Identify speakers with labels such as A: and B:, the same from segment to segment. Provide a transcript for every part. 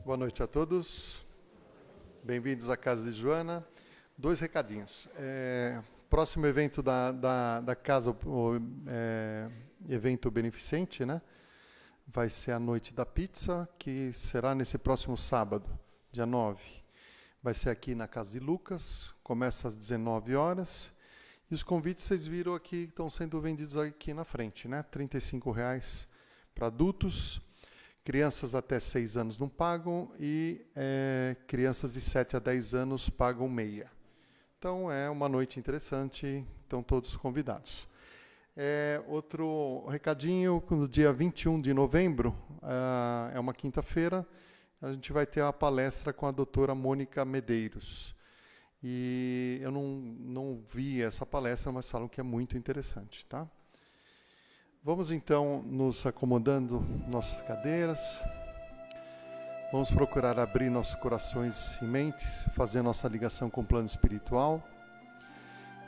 A: Boa noite a todos. Bem-vindos à Casa de Joana. 2 recadinhos. Próximo evento da casa, evento beneficente, né? Vai ser a Noite da Pizza, que será nesse próximo sábado, dia 9. Vai ser aqui na Casa de Lucas, começa às 19 horas. E os convites vocês viram aqui, estão sendo vendidos aqui na frente, né? R$ 35,00 para adultos. Crianças até 6 anos não pagam e crianças de 7 a 10 anos pagam meia. Então é uma noite interessante, estão todos convidados. Outro recadinho, no dia 21 de novembro, é uma quinta-feira, a gente vai ter a palestra com a doutora Mônica Medeiros. E eu não vi essa palestra, mas falam que é muito interessante, tá? Vamos então nos acomodando nossas cadeiras. Vamos procurar abrir nossos corações e mentes, fazer nossa ligação com o plano espiritual.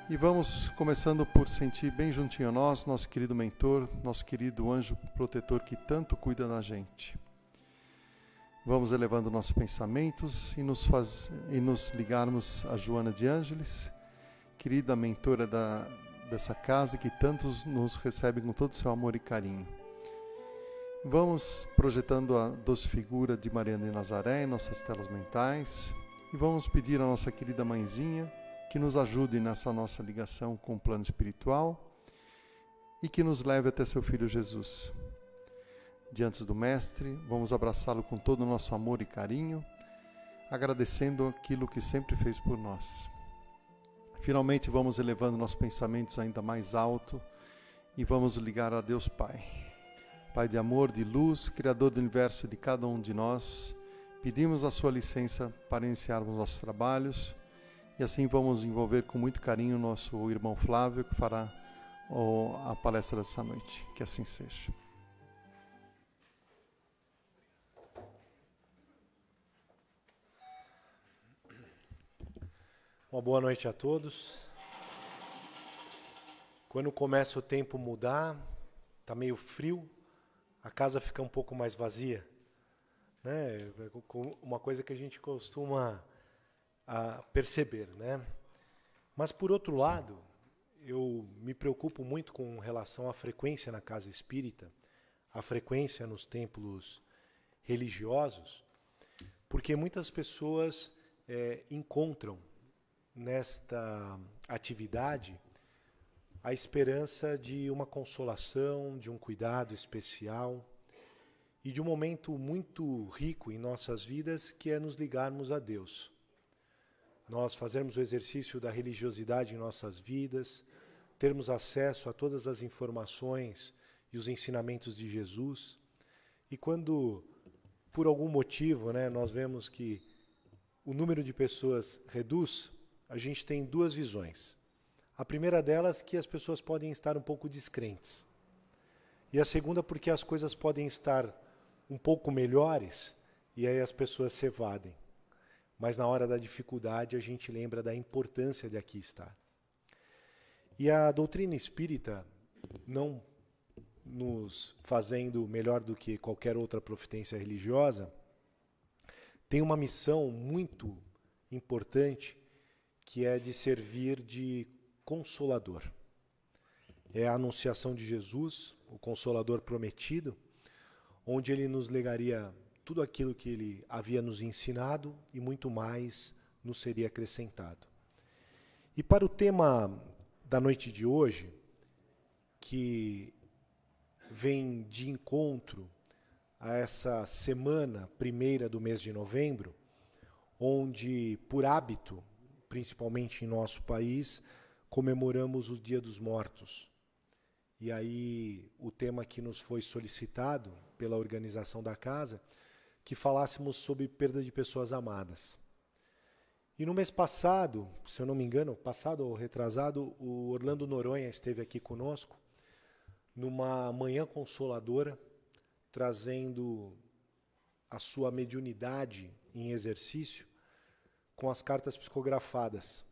A: E vamos começando por sentir bem juntinho a nós, nosso querido mentor, nosso querido anjo protetor que tanto cuida da gente. Vamos elevando nossos pensamentos e nos ligarmos a Joana de Ângeles, querida mentora dessa casa que tantos nos recebe com todo o seu amor e carinho. Vamos projetando a doce figura de Mariana de Nazaré em nossas telas mentais e vamos pedir à nossa querida mãezinha que nos ajude nessa nossa ligação com o plano espiritual e que nos leve até seu Filho Jesus. Diante do Mestre, vamos abraçá-lo com todo o nosso amor e carinho, agradecendo aquilo que sempre fez por nós. Finalmente vamos elevando nossos pensamentos ainda mais alto e vamos ligar a Deus Pai. Pai de amor, de luz, Criador do universo e de cada um de nós, pedimos a sua licença para iniciarmos nossos trabalhos e assim vamos envolver com muito carinho o nosso irmão Flávio, que fará a palestra dessa noite. Que assim seja.
B: Uma boa noite a todos. Quando começa o tempo mudar, está meio frio, a casa fica um pouco mais vazia, né? Uma coisa que a gente costuma perceber, né? Mas por outro lado, eu me preocupo muito com relação à frequência na casa espírita, a frequência nos templos religiosos, porque muitas pessoas encontram nesta atividade a esperança de uma consolação, de um cuidado especial e de um momento muito rico em nossas vidas, que é nos ligarmos a Deus. Nós fazermos o exercício da religiosidade em nossas vidas, termos acesso a todas as informações e os ensinamentos de Jesus. E quando, por algum motivo, né, nós vemos que o número de pessoas reduz, a gente tem 2 visões. A primeira delas, que as pessoas podem estar um pouco descrentes. E a segunda, porque as coisas podem estar um pouco melhores e aí as pessoas se evadem. Mas na hora da dificuldade a gente lembra da importância de aqui estar. E a doutrina espírita, não nos fazendo melhor do que qualquer outra profitência religiosa, tem uma missão muito importante, que é de servir de consolador. É a anunciação de Jesus, o Consolador prometido, onde ele nos legaria tudo aquilo que ele havia nos ensinado e muito mais nos seria acrescentado. E para o tema da noite de hoje, que vem de encontro a essa semana primeira do mês de novembro, onde, por hábito, principalmente em nosso país, comemoramos o Dia dos Mortos. E aí o tema que nos foi solicitado pela organização da casa, que falássemos sobre perda de pessoas amadas. E no mês passado, se eu não me engano, passado ou retrasado, o Orlando Noronha esteve aqui conosco, numa manhã consoladora, trazendo a sua mediunidade em exercício, com as cartas psicografadas.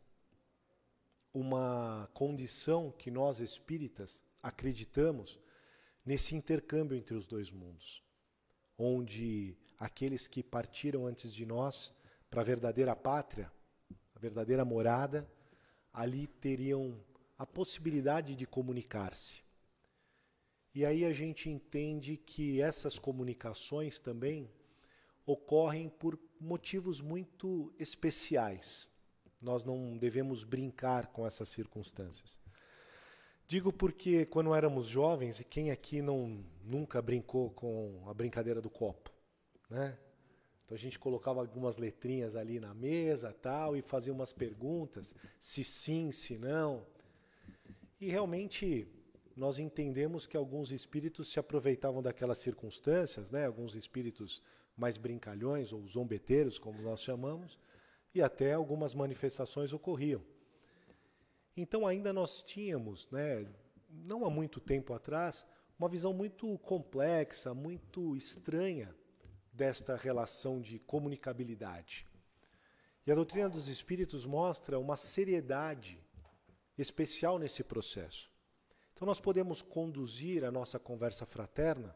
B: Uma condição que nós espíritas acreditamos nesse intercâmbio entre os 2 mundos, onde aqueles que partiram antes de nós para a verdadeira pátria, a verdadeira morada, ali teriam a possibilidade de comunicar-se. E aí a gente entende que essas comunicações também ocorrem por motivos muito especiais. Nós não devemos brincar com essas circunstâncias. Digo porque quando éramos jovens, e quem aqui nunca brincou com a brincadeira do copo, né? Então a gente colocava algumas letrinhas ali na mesa, tal, e fazia umas perguntas, se sim, se não. E realmente nós entendemos que alguns espíritos se aproveitavam daquelas circunstâncias, né? Alguns espíritos mais brincalhões ou zombeteiros, como nós chamamos, e até algumas manifestações ocorriam. Então ainda nós tínhamos, né, não há muito tempo atrás, uma visão muito complexa, muito estranha desta relação de comunicabilidade. E a doutrina dos espíritos mostra uma seriedade especial nesse processo. Então nós podemos conduzir a nossa conversa fraterna,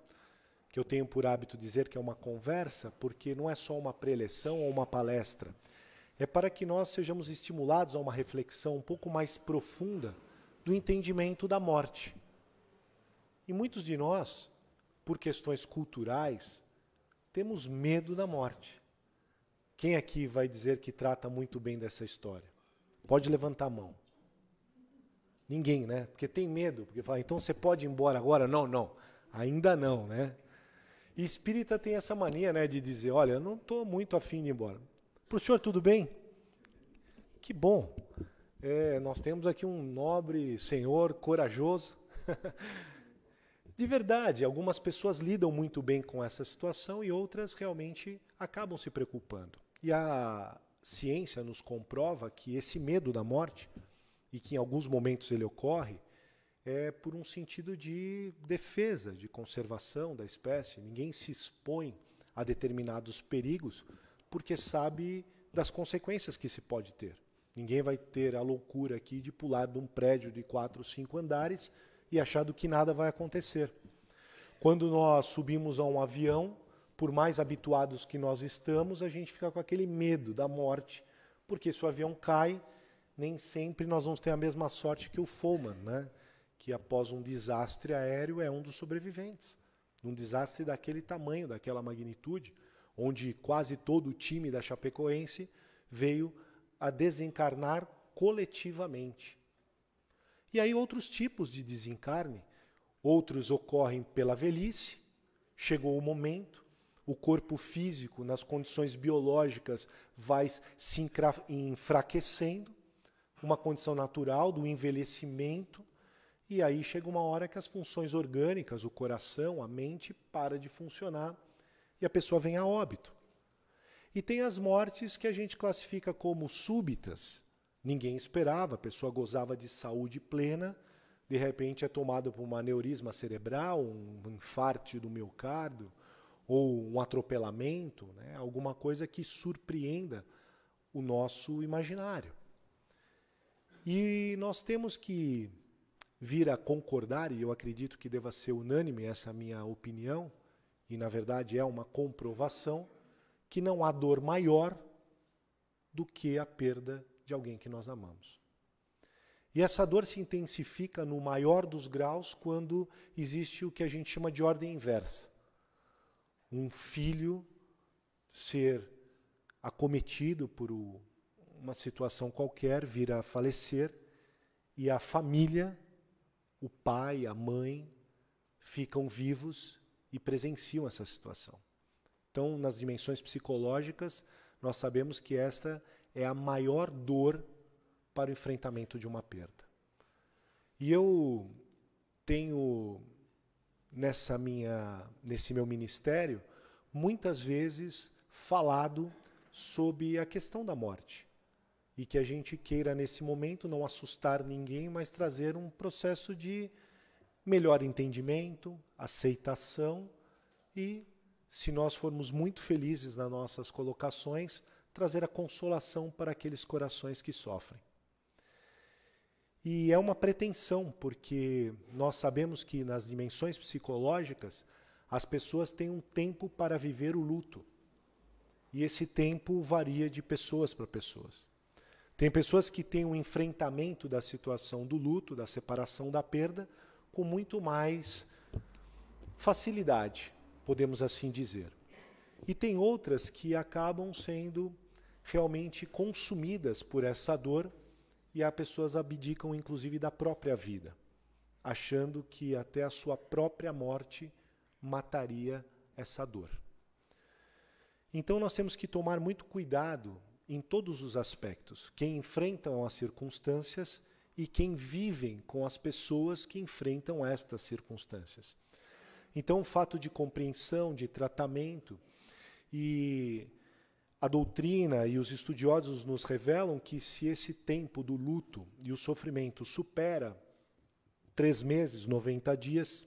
B: que eu tenho por hábito dizer que é uma conversa, porque não é só uma preleção ou uma palestra, é para que nós sejamos estimulados a uma reflexão um pouco mais profunda do entendimento da morte. E muitos de nós, por questões culturais, temos medo da morte. Quem aqui vai dizer que trata muito bem dessa história? Pode levantar a mão. Ninguém, né? Porque tem medo, porque fala, então você pode ir embora agora? Não, não, ainda não, né? E espírita tem essa mania, né, de dizer, olha, eu não estou muito afim de ir embora. Para o senhor tudo bem? Que bom. Nós temos aqui um nobre senhor corajoso. De verdade, algumas pessoas lidam muito bem com essa situação e outras realmente acabam se preocupando. E a ciência nos comprova que esse medo da morte, e que em alguns momentos ele ocorre, é por um sentido de defesa, de conservação da espécie. Ninguém se expõe a determinados perigos porque sabe das consequências que se pode ter. Ninguém vai ter a loucura aqui de pular de um prédio de 4, 5 andares e achando que nada vai acontecer. Quando nós subimos a um avião, por mais habituados que nós estamos, a gente fica com aquele medo da morte, porque se o avião cai, nem sempre nós vamos ter a mesma sorte que o Follmann, né? Que após um desastre aéreo é um dos sobreviventes. Um desastre daquele tamanho, daquela magnitude, onde quase todo o time da Chapecoense veio a desencarnar coletivamente. E aí outros tipos de desencarne, outros ocorrem pela velhice, chegou o momento, o corpo físico, nas condições biológicas, vai se enfraquecendo, uma condição natural do envelhecimento, e aí chega uma hora que as funções orgânicas, o coração, a mente, para de funcionar, e a pessoa vem a óbito. E tem as mortes que a gente classifica como súbitas. Ninguém esperava, a pessoa gozava de saúde plena, de repente é tomada por um aneurisma cerebral, um infarto do miocárdio, ou um atropelamento, né? Alguma coisa que surpreenda o nosso imaginário. E nós temos que vir a concordar, e eu acredito que deva ser unânime essa minha opinião, e na verdade é uma comprovação, que não há dor maior do que a perda de alguém que nós amamos. E essa dor se intensifica no maior dos graus quando existe o que a gente chama de ordem inversa. Um filho ser acometido por uma situação qualquer, vir a falecer, e a família, o pai, a mãe, ficam vivos e presenciam essa situação. Então, nas dimensões psicológicas, nós sabemos que esta é a maior dor para o enfrentamento de uma perda. E eu tenho, nesse meu ministério, muitas vezes falado sobre a questão da morte. E que a gente queira, nesse momento, não assustar ninguém, mas trazer um processo de melhor entendimento, aceitação e, se nós formos muito felizes nas nossas colocações, trazer a consolação para aqueles corações que sofrem. E é uma pretensão, porque nós sabemos que nas dimensões psicológicas as pessoas têm um tempo para viver o luto. E esse tempo varia de pessoas para pessoas. Tem pessoas que têm um enfrentamento da situação do luto, da separação, da perda, com muito mais facilidade, podemos assim dizer. E tem outras que acabam sendo realmente consumidas por essa dor e as pessoas abdicam inclusive da própria vida, achando que até a sua própria morte mataria essa dor. Então nós temos que tomar muito cuidado em todos os aspectos, quem enfrentam as circunstâncias e quem vivem com as pessoas que enfrentam estas circunstâncias. Então o fato de compreensão, de tratamento, e a doutrina e os estudiosos nos revelam que se esse tempo do luto e o sofrimento supera 3 meses, 90 dias,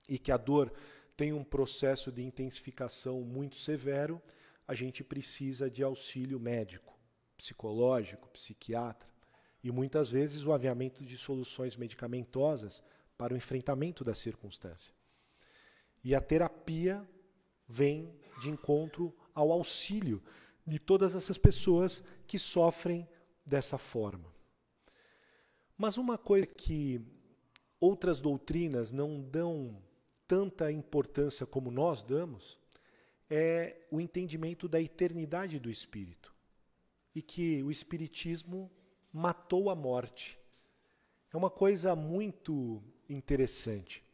B: e que a dor tem um processo de intensificação muito severo, a gente precisa de auxílio médico, psicológico, psiquiatra, e muitas vezes o aviamento de soluções medicamentosas para o enfrentamento da circunstância. E a terapia vem de encontro ao auxílio de todas essas pessoas que sofrem dessa forma. Mas uma coisa que outras doutrinas não dão tanta importância como nós damos é o entendimento da eternidade do espírito e que o espiritismo matou a morte. É uma coisa muito interessante,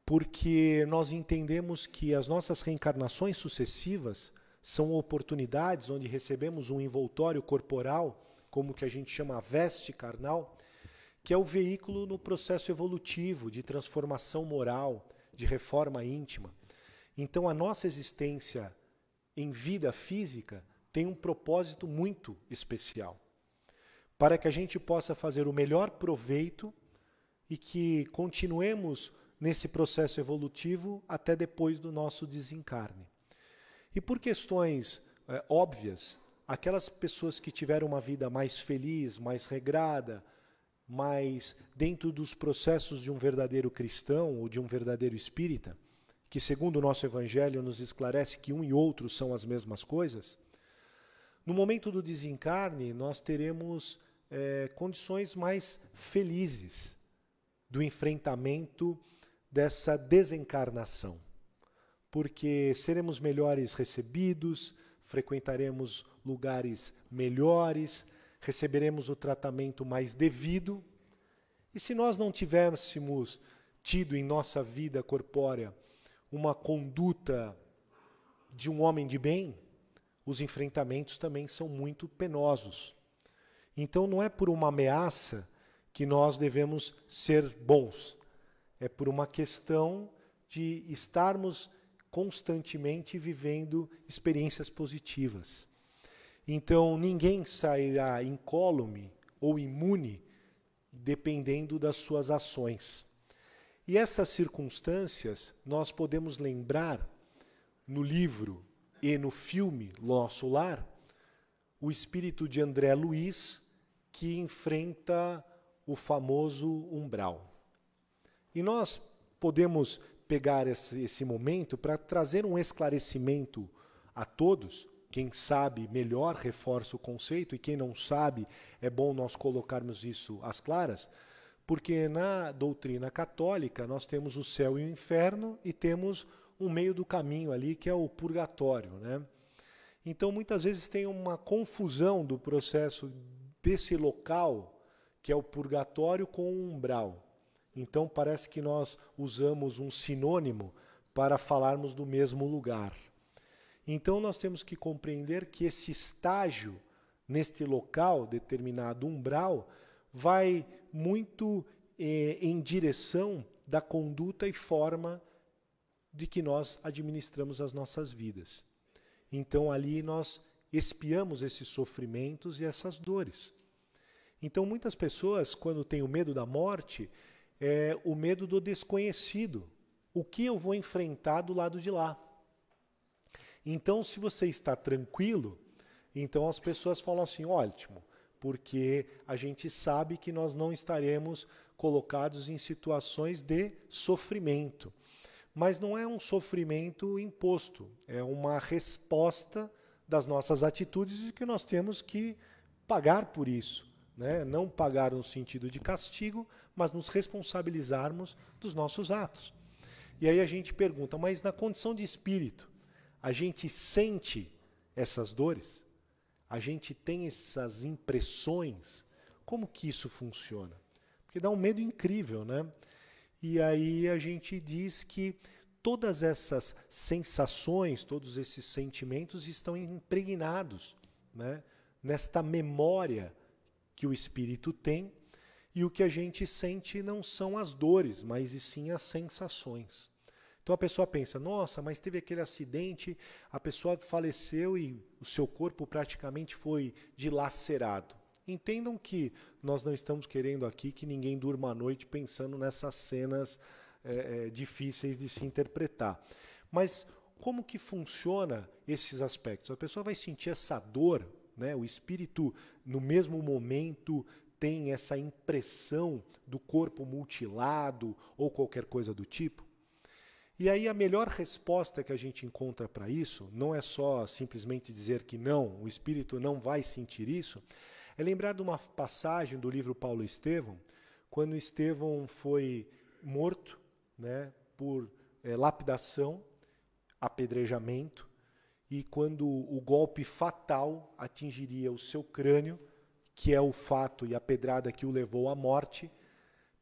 B: porque nós entendemos que as nossas reencarnações sucessivas são oportunidades onde recebemos um envoltório corporal, como que a gente chama a veste carnal, que é o veículo no processo evolutivo de transformação moral, de reforma íntima. Então a nossa existência em vida física tem um propósito muito especial, para que a gente possa fazer o melhor proveito e que continuemos nesse processo evolutivo até depois do nosso desencarne. E por questões óbvias, aquelas pessoas que tiveram uma vida mais feliz, mais regrada, mais dentro dos processos de um verdadeiro cristão ou de um verdadeiro espírita, que segundo o nosso Evangelho nos esclarece que um e outro são as mesmas coisas, no momento do desencarne nós teremos condições mais felizes do enfrentamento dessa desencarnação, porque seremos melhores recebidos, frequentaremos lugares melhores, receberemos o tratamento mais devido, e se nós não tivéssemos tido em nossa vida corpórea uma conduta de um homem de bem, os enfrentamentos também são muito penosos. Então não é por uma ameaça que nós devemos ser bons, é por uma questão de estarmos constantemente vivendo experiências positivas. Então ninguém sairá incólume ou imune dependendo das suas ações. E essas circunstâncias nós podemos lembrar no livro e no filme Nosso Lar, o espírito de André Luiz, que enfrenta o famoso umbral. E nós podemos pegar esse momento para trazer um esclarecimento a todos. Quem sabe melhor reforça o conceito, e quem não sabe, é bom nós colocarmos isso às claras, porque na doutrina católica nós temos o céu e o inferno e temos um meio do caminho ali que é o purgatório, né? Então muitas vezes tem uma confusão do processo desse local, que é o purgatório, com o umbral. Então parece que nós usamos um sinônimo para falarmos do mesmo lugar. Então nós temos que compreender que esse estágio, neste local, determinado umbral, vai muito em direção da conduta e forma de que nós administramos as nossas vidas. Então ali nós expiamos esses sofrimentos e essas dores. Então muitas pessoas, quando têm o medo da morte, é o medo do desconhecido. O que eu vou enfrentar do lado de lá? Então, se você está tranquilo, então as pessoas falam assim, ótimo, porque a gente sabe que nós não estaremos colocados em situações de sofrimento. mas não é um sofrimento imposto, é uma resposta das nossas atitudes e que nós temos que pagar por isso, né? Não pagar no sentido de castigo, mas nos responsabilizarmos dos nossos atos. E aí a gente pergunta, mas na condição de espírito, a gente sente essas dores? A gente tem essas impressões? Como que isso funciona? Porque dá um medo incrível, né? E aí a gente diz que todas essas sensações, todos esses sentimentos estão impregnados, né, nesta memória que o espírito tem, e o que a gente sente não são as dores, mas e sim as sensações. Então a pessoa pensa, nossa, mas teve aquele acidente, a pessoa faleceu e o seu corpo praticamente foi dilacerado. Entendam que nós não estamos querendo aqui que ninguém durma à noite pensando nessas cenas difíceis de se interpretar. Mas como que funciona esses aspectos? A pessoa vai sentir essa dor, né? O espírito no mesmo momento tem essa impressão do corpo mutilado ou qualquer coisa do tipo? E aí a melhor resposta que a gente encontra para isso não é só simplesmente dizer que não, o espírito não vai sentir isso, é lembrar de uma passagem do livro Paulo e Estevão, quando Estevão foi morto, né, por lapidação, apedrejamento, e quando o golpe fatal atingiria o seu crânio, que é o fato e a pedrada que o levou à morte,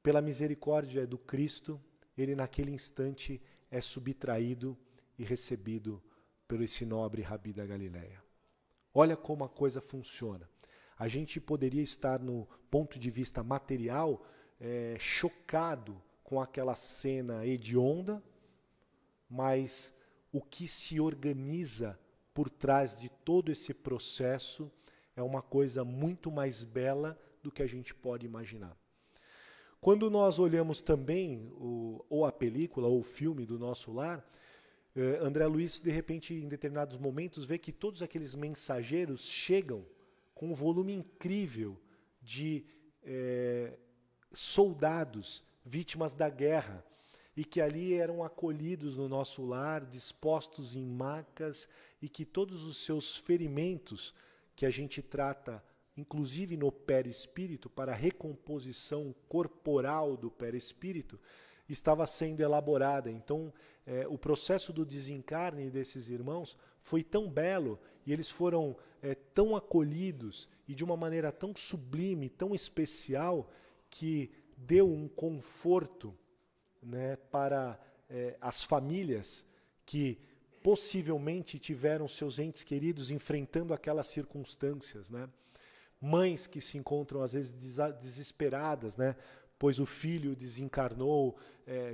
B: pela misericórdia do Cristo, ele naquele instante é subtraído e recebido pelo esse nobre Rabi da Galileia. Olha como a coisa funciona. A gente poderia estar no ponto de vista material chocado com aquela cena hedionda, mas o que se organiza por trás de todo esse processo é uma coisa muito mais bela do que a gente pode imaginar. Quando nós olhamos também ou a película ou o filme do Nosso Lar, André Luiz, de repente, em determinados momentos, vê que todos aqueles mensageiros chegam com um volume incrível de soldados, vítimas da guerra, e que ali eram acolhidos no Nosso Lar, dispostos em macas, e que todos os seus ferimentos, que a gente trata inclusive no perispírito, para a recomposição corporal do perispírito, estava sendo elaborada. Então, o processo do desencarne desses irmãos foi tão belo, e eles foram tão acolhidos, e de uma maneira tão sublime, tão especial, que deu um conforto, né, para as famílias que possivelmente tiveram seus entes queridos enfrentando aquelas circunstâncias, né? Mães que se encontram às vezes desesperadas, né? Pois o filho desencarnou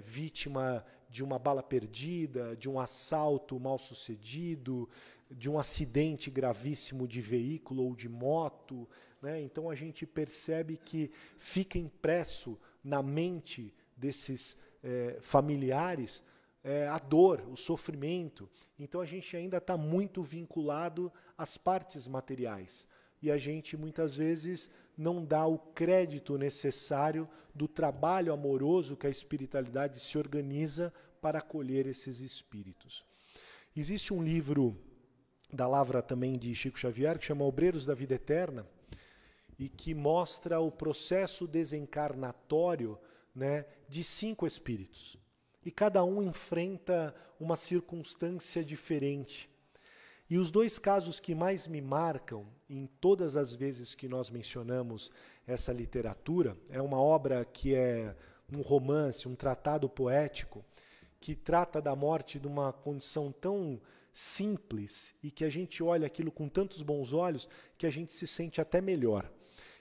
B: vítima de uma bala perdida, de um assalto mal sucedido, de um acidente gravíssimo de veículo ou de moto, né? Então a gente percebe que fica impresso na mente desses familiares a dor, o sofrimento. Então a gente ainda está muito vinculado às partes materiais. E a gente muitas vezes não dá o crédito necessário do trabalho amoroso que a espiritualidade se organiza para acolher esses espíritos. Existe um livro da Lavra também de Chico Xavier que chama Obreiros da Vida Eterna e que mostra o processo desencarnatório, né, de 5 espíritos. E cada um enfrenta uma circunstância diferente. E os 2 casos que mais me marcam, em todas as vezes que nós mencionamos essa literatura, é uma obra que é um romance, um tratado poético, que trata da morte de uma condição tão simples e que a gente olha aquilo com tantos bons olhos que a gente se sente até melhor.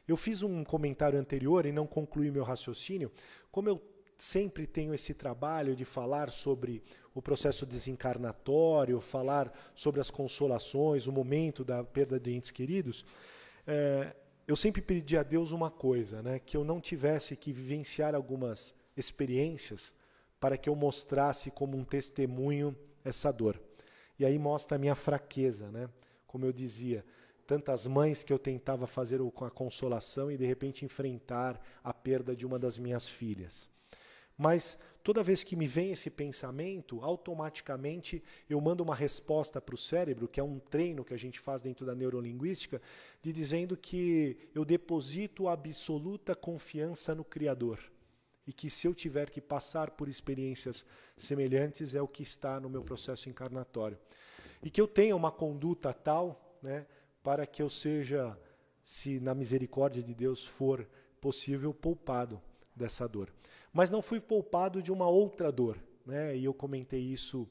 B: Eu fiz um comentário anterior e não concluí meu raciocínio. Como eu sempre tenho esse trabalho de falar sobre o processo desencarnatório, falar sobre as consolações, o momento da perda de entes queridos, eu sempre pedi a Deus uma coisa, né, que eu não tivesse que vivenciar algumas experiências para que eu mostrasse como um testemunho essa dor. E aí mostra a minha fraqueza, né? Como eu dizia, tantas mães que eu tentava fazer com a consolação e de repente enfrentar a perda de uma das minhas filhas. Mas toda vez que me vem esse pensamento, automaticamente eu mando uma resposta para o cérebro, que é um treino que a gente faz dentro da neurolinguística, de dizendo que eu deposito absoluta confiança no Criador. E que se eu tiver que passar por experiências semelhantes, é o que está no meu processo encarnatório. E que eu tenha uma conduta tal, né, para que eu seja, se na misericórdia de Deus for possível, poupado dessa dor. Mas não fui poupado de uma outra dor, né? E eu comentei isso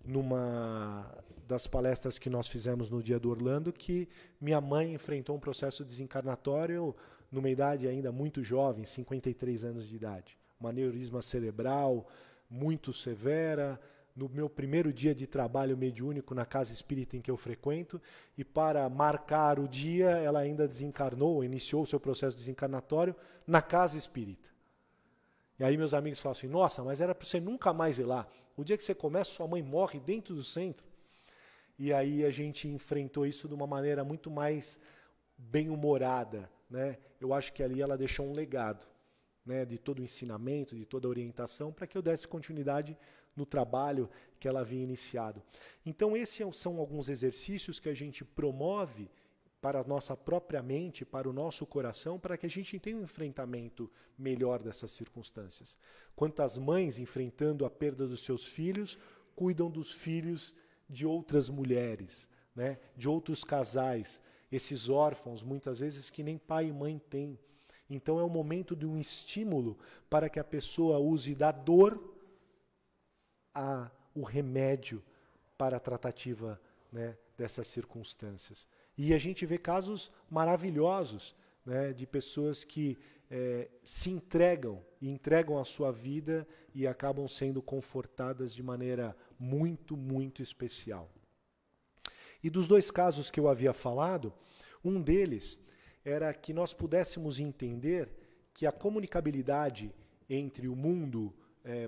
B: numa das palestras que nós fizemos no dia do Orlando, que minha mãe enfrentou um processo desencarnatório numa idade ainda muito jovem, 53 anos de idade. Uma aneurisma cerebral muito severa, no meu primeiro dia de trabalho mediúnico na casa espírita em que eu frequento, e para marcar o dia, ela ainda desencarnou, iniciou o seu processo desencarnatório na casa espírita. E aí meus amigos falam assim, nossa, mas era para você nunca mais ir lá. O dia que você começa, sua mãe morre dentro do centro. E aí a gente enfrentou isso de uma maneira muito mais bem-humorada, né? Eu acho que ali ela deixou um legado, né, de todo o ensinamento, de toda a orientação, para que eu desse continuidade no trabalho que ela havia iniciado. Então esses são alguns exercícios que a gente promove para a nossa própria mente, para o nosso coração, para que a gente tenha um enfrentamento melhor dessas circunstâncias. Quantas mães, enfrentando a perda dos seus filhos, cuidam dos filhos de outras mulheres, né, de outros casais, esses órfãos, muitas vezes, que nem pai e mãe têm. Então é o momento de um estímulo para que a pessoa use da dor o remédio para a tratativa, né, dessas circunstâncias. E a gente vê casos maravilhosos, né, de pessoas que se entregam, e entregam a sua vida e acabam sendo confortadas de maneira muito, muito especial. E dos dois casos que eu havia falado, um deles era que nós pudéssemos entender que a comunicabilidade entre o mundo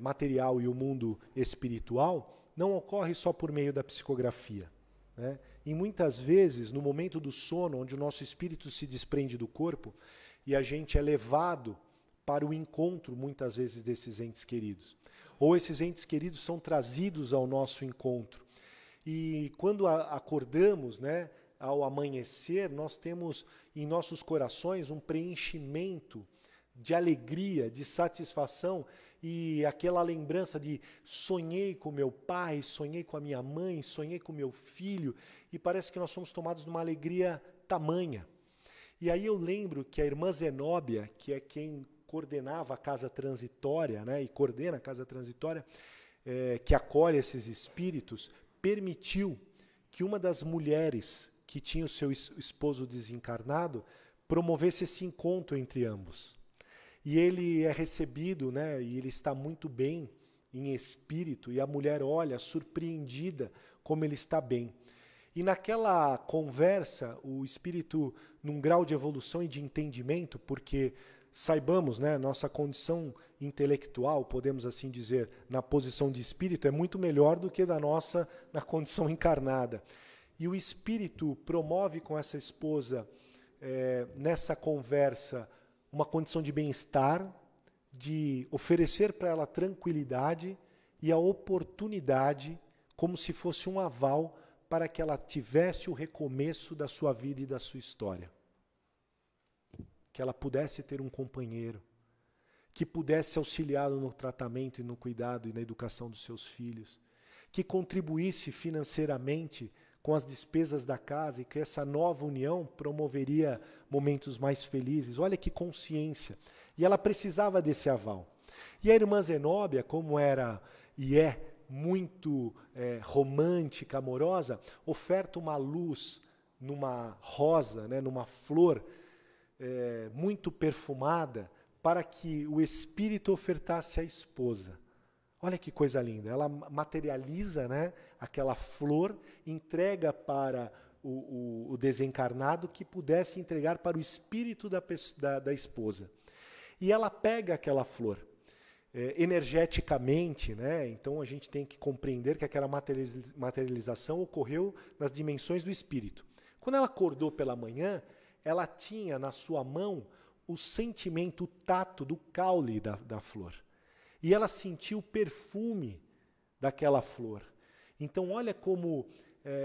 B: material e o mundo espiritual não ocorre só por meio da psicografia, né? E muitas vezes, no momento do sono, onde o nosso espírito se desprende do corpo e a gente é levado para o encontro, muitas vezes, desses entes queridos. Ou esses entes queridos são trazidos ao nosso encontro. E quando acordamos, né, ao amanhecer, nós temos em nossos corações um preenchimento de alegria, de satisfação, e aquela lembrança de sonhei com meu pai, sonhei com a minha mãe, sonhei com meu filho, e parece que nós somos tomados de uma alegria tamanha. E aí eu lembro que a irmã Zenóbia, que é quem coordenava a casa transitória, né, e coordena a casa transitória, que acolhe esses espíritos, permitiu que uma das mulheres que tinha o seu esposo desencarnado promovesse esse encontro entre ambos. E ele é recebido, né, e ele está muito bem em espírito, e a mulher olha surpreendida como ele está bem. E naquela conversa, o espírito, num grau de evolução e de entendimento, porque saibamos, né, nossa condição intelectual, podemos assim dizer, na posição de espírito, é muito melhor do que da nossa na condição encarnada. E o espírito promove com essa esposa, nessa conversa, uma condição de bem-estar, de oferecer para ela tranquilidade e a oportunidade, como se fosse um aval, para que ela tivesse o recomeço da sua vida e da sua história. Que ela pudesse ter um companheiro, que pudesse auxiliá-lo no tratamento e no cuidado e na educação dos seus filhos, que contribuísse financeiramente com as despesas da casa, e que essa nova união promoveria momentos mais felizes. Olha que consciência. E ela precisava desse aval. E a irmã Zenóbia, como era e é muito romântica, amorosa, oferta uma luz numa rosa, né, numa flor muito perfumada, para que o espírito ofertasse à esposa. Olha que coisa linda. Ela materializa, né, aquela flor, entrega para o desencarnado, que pudesse entregar para o espírito da esposa. E ela pega aquela flor energeticamente, né? Então a gente tem que compreender que aquela materialização ocorreu nas dimensões do espírito. Quando ela acordou pela manhã, ela tinha na sua mão o sentimento, o tato do caule da flor. e ela sentiu o perfume daquela flor. Então olha como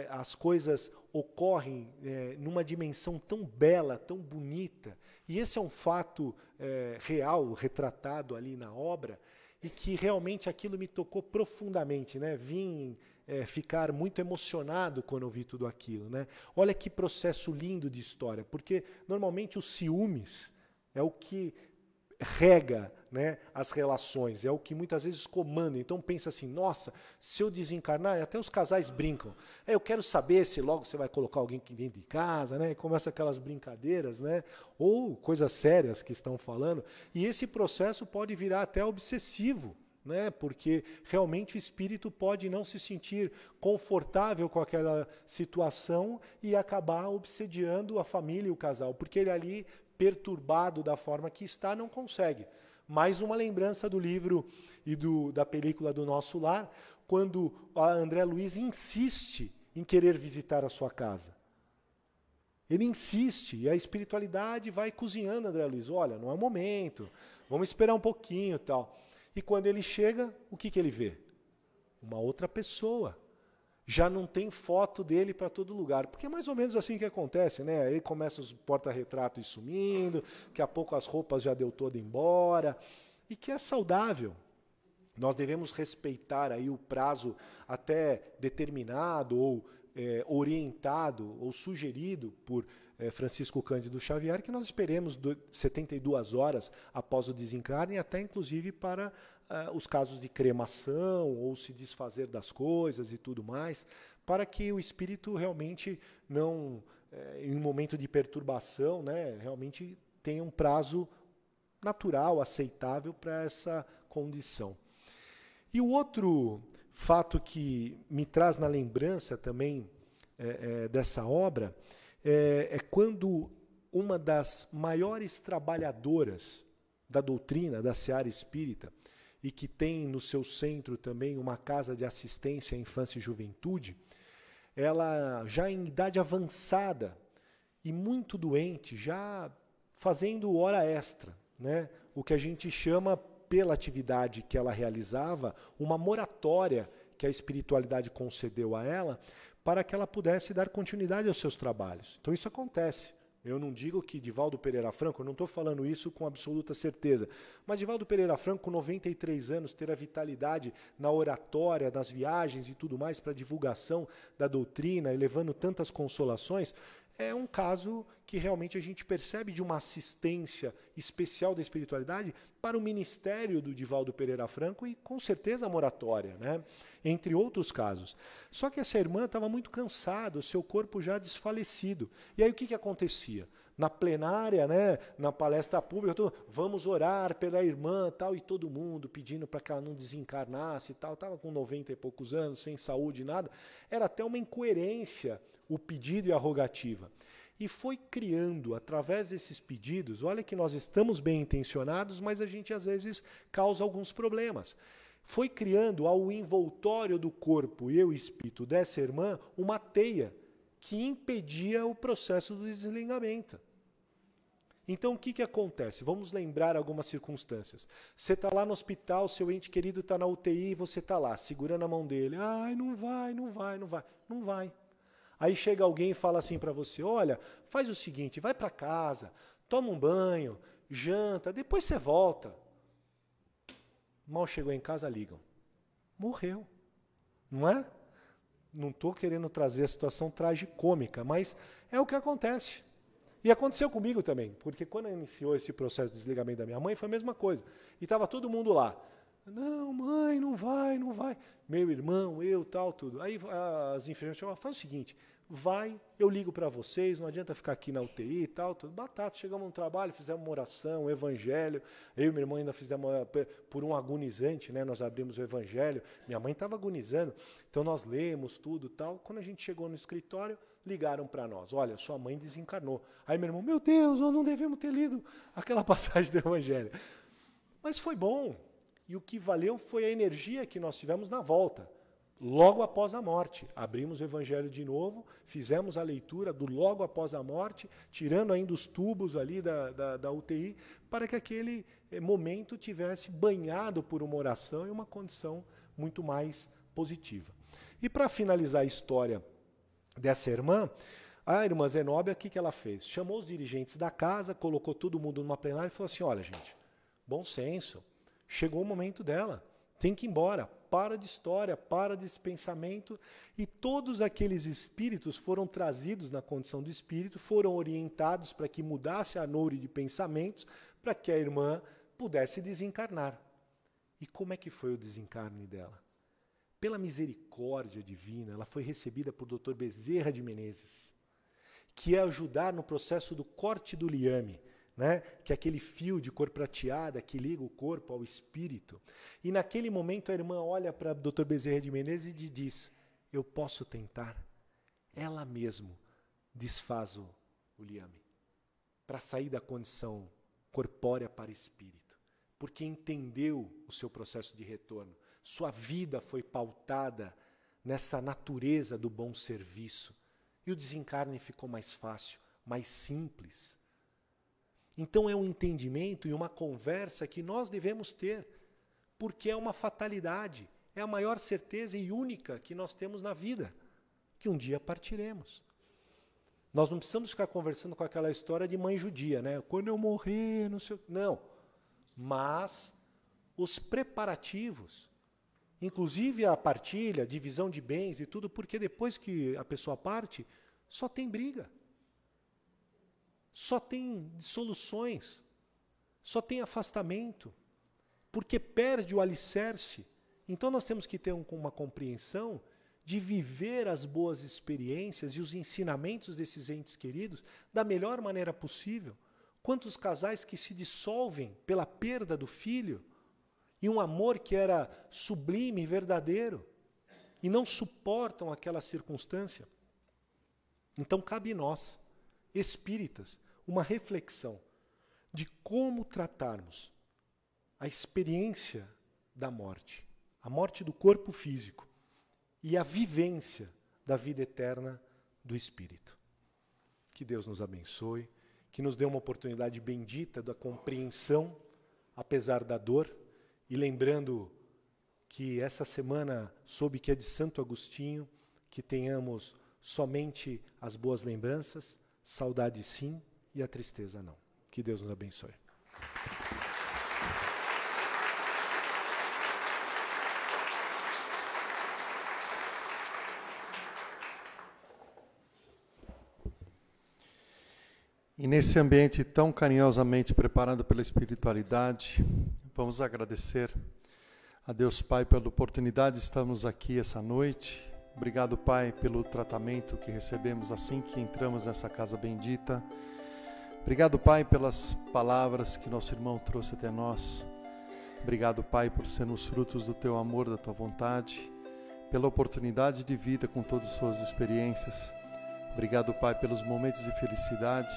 B: as coisas ocorrem numa dimensão tão bela, tão bonita. E esse é um fato real, retratado ali na obra, e que realmente aquilo me tocou profundamente, né? Vim ficar muito emocionado quando eu vi tudo aquilo, né? Olha que processo lindo de história, porque normalmente os ciúmes é o que rega, né, as relações, é o que muitas vezes comanda. Então pensa assim, nossa, se eu desencarnar, até os casais brincam, eu quero saber se logo você vai colocar alguém aqui dentro de casa, né? Começa aquelas brincadeiras, né? Ou coisas sérias que estão falando, e esse processo pode virar até obsessivo, né? Porque realmente o espírito pode não se sentir confortável com aquela situação e acabar obsediando a família e o casal, porque ele ali perturbado da forma que está, não consegue. Mais uma lembrança do livro e da película do Nosso Lar, quando a André Luiz insiste em querer visitar a sua casa. Ele insiste, e a espiritualidade vai cozinhando André Luiz. Olha, não é o momento, vamos esperar um pouquinho e tal. E quando ele chega, o que ele vê? Uma outra pessoa. Já não tem foto dele para todo lugar. Porque é mais ou menos assim que acontece, né? Aí começa os porta-retratos sumindo, daqui a pouco as roupas já deu toda embora. E que é saudável. Nós devemos respeitar aí o prazo até determinado ou orientado ou sugerido por Francisco Cândido Xavier, que nós esperemos 72 horas após o desencarne, até inclusive para os casos de cremação ou se desfazer das coisas e tudo mais, para que o espírito realmente não, em um momento de perturbação, né, realmente tenha um prazo natural, aceitável para essa condição. E o outro fato que me traz na lembrança também dessa obra é quando uma das maiores trabalhadoras da doutrina, da seara espírita, e que tem no seu centro também uma casa de assistência à infância e juventude, ela já em idade avançada e muito doente, já fazendo hora extra, né? O que a gente chama, pela atividade que ela realizava, uma moratória que a espiritualidade concedeu a ela, para que ela pudesse dar continuidade aos seus trabalhos. Então isso acontece. Eu não digo que Divaldo Pereira Franco, eu não estou falando isso com absoluta certeza, mas Divaldo Pereira Franco, com 93 anos, ter a vitalidade na oratória, nas viagens e tudo mais para divulgação da doutrina e levando tantas consolações, é um caso que realmente a gente percebe de uma assistência especial da espiritualidade para o ministério do Divaldo Pereira Franco e, com certeza, a moratória, né? Entre outros casos. Só que essa irmã estava muito cansada, o seu corpo já desfalecido. E aí o que acontecia? Na plenária, né, na palestra pública, vamos orar pela irmã, tal, e todo mundo pedindo para que ela não desencarnasse, tal, estava com 90 e poucos anos, sem saúde, nada. Era até uma incoerência o pedido e a rogativa. E foi criando, através desses pedidos, olha que nós estamos bem intencionados, mas a gente às vezes causa alguns problemas. Foi criando ao envoltório do corpo e o espírito dessa irmã uma teia que impedia o processo do desligamento. Então o que acontece? Vamos lembrar algumas circunstâncias. Você está lá no hospital, seu ente querido está na UTI e você está lá, segurando a mão dele. Ai, não vai, não vai, não vai. Não vai. Aí chega alguém e fala assim para você, olha, faz o seguinte, vai para casa, toma um banho, janta, depois você volta. Mal chegou em casa, ligam. Morreu. Não é? Não estou querendo trazer a situação tragicômica, mas é o que acontece. E aconteceu comigo também, porque quando iniciou esse processo de desligamento da minha mãe, foi a mesma coisa. E estava todo mundo lá. Não, mãe, não vai, não vai. Meu irmão, eu, tal, tudo. Aí as enfermeiras falaram, faz o seguinte, vai, eu ligo para vocês, não adianta ficar aqui na UTI e tal, tudo. Batata, chegamos no trabalho, fizemos uma oração, um evangelho. Eu e meu irmão ainda fizemos, por um agonizante, né, nós abrimos o evangelho. Minha mãe estava agonizando, então nós lemos tudo e tal. Quando a gente chegou no escritório, ligaram para nós, olha, sua mãe desencarnou. Aí meu irmão, meu Deus, nós não devemos ter lido aquela passagem do evangelho. Mas foi bom. E o que valeu foi a energia que nós tivemos na volta. logo após a morte. Abrimos o Evangelho de novo, fizemos a leitura do logo após a morte, tirando ainda os tubos ali da UTI, para que aquele momento tivesse banhado por uma oração e uma condição muito mais positiva. E para finalizar a história dessa irmã, a irmã Zenóbia, o que ela fez? Chamou os dirigentes da casa, colocou todo mundo numa plenária e falou assim, olha gente, bom senso, chegou o momento dela, tem que ir embora, para de história, para desse pensamento. E todos aqueles espíritos foram trazidos na condição do espírito, foram orientados para que mudasse a noure de pensamentos, para que a irmã pudesse desencarnar. E como é que foi o desencarne dela? Pela misericórdia divina, ela foi recebida por Dr. Bezerra de Menezes, que ia ajudar no processo do corte do liame, né? Que é aquele fio de cor prateada que liga o corpo ao espírito. E naquele momento a irmã olha para o Dr. Bezerra de Menezes e diz, eu posso tentar? Ela mesmo desfaz o liame, para sair da condição corpórea para espírito, porque entendeu o seu processo de retorno. Sua vida foi pautada nessa natureza do bom serviço. E o desencarne ficou mais fácil, mais simples. Então é um entendimento e uma conversa que nós devemos ter, porque é uma fatalidade, é a maior certeza e única que nós temos na vida, que um dia partiremos. Nós não precisamos ficar conversando com aquela história de mãe judia, né? Quando eu morrer, não sei o que. Não. Mas os preparativos, inclusive a partilha, a divisão de bens e tudo, porque depois que a pessoa parte, só tem briga. Só tem dissoluções, só tem afastamento, porque perde o alicerce. Então nós temos que ter uma compreensão de viver as boas experiências e os ensinamentos desses entes queridos da melhor maneira possível. Quantos casais que se dissolvem pela perda do filho e um amor que era sublime e verdadeiro e não suportam aquela circunstância. Então cabe nós, espíritas, uma reflexão de como tratarmos a experiência da morte, a morte do corpo físico e a vivência da vida eterna do espírito. Que Deus nos abençoe, que nos dê uma oportunidade bendita da compreensão, apesar da dor, e lembrando que essa semana soube que é de Santo Agostinho, que tenhamos somente as boas lembranças, saudade sim, e a tristeza não. Que Deus nos abençoe.
A: E nesse ambiente tão carinhosamente preparado pela espiritualidade, vamos agradecer a Deus Pai pela oportunidade de estarmos aqui essa noite. Obrigado, Pai, pelo tratamento que recebemos assim que entramos nessa casa bendita. Obrigado, Pai, pelas palavras que nosso irmão trouxe até nós. Obrigado, Pai, por sermos frutos do Teu amor, da Tua vontade, pela oportunidade de vida com todas as suas experiências. Obrigado, Pai, pelos momentos de felicidade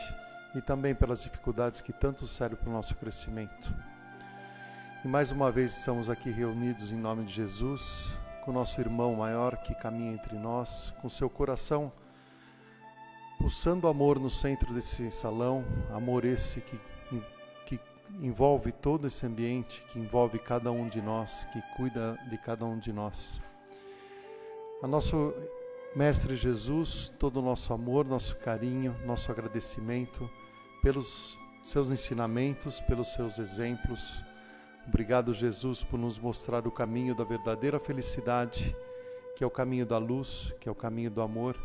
A: e também pelas dificuldades que tanto servem para o nosso crescimento. E mais uma vez estamos aqui reunidos em nome de Jesus, com nosso irmão maior que caminha entre nós, com seu coração pulsando amor no centro desse salão, amor esse que envolve todo esse ambiente, que envolve cada um de nós, que cuida de cada um de nós. A nosso Mestre Jesus, todo o nosso amor, nosso carinho, nosso agradecimento pelos seus ensinamentos, pelos seus exemplos. Obrigado, Jesus, por nos mostrar o caminho da verdadeira felicidade, que é o caminho da luz, que é o caminho do amor,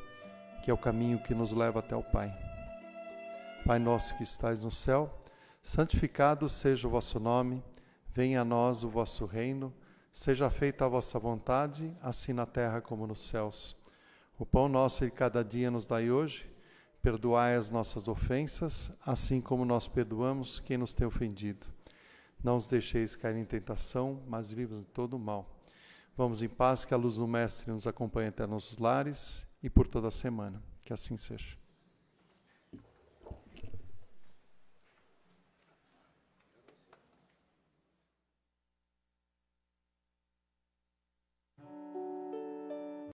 A: que é o caminho que nos leva até o Pai. Pai nosso que estais no céu, santificado seja o vosso nome, venha a nós o vosso reino, seja feita a vossa vontade, assim na terra como nos céus. O pão nosso de cada dia nos dai hoje, perdoai as nossas ofensas, assim como nós perdoamos quem nos tem ofendido. Não os deixeis cair em tentação, mas livre-nos de todo o mal. Vamos em paz, que a luz do Mestre nos acompanhe até nossos lares e por toda a semana. Que assim seja.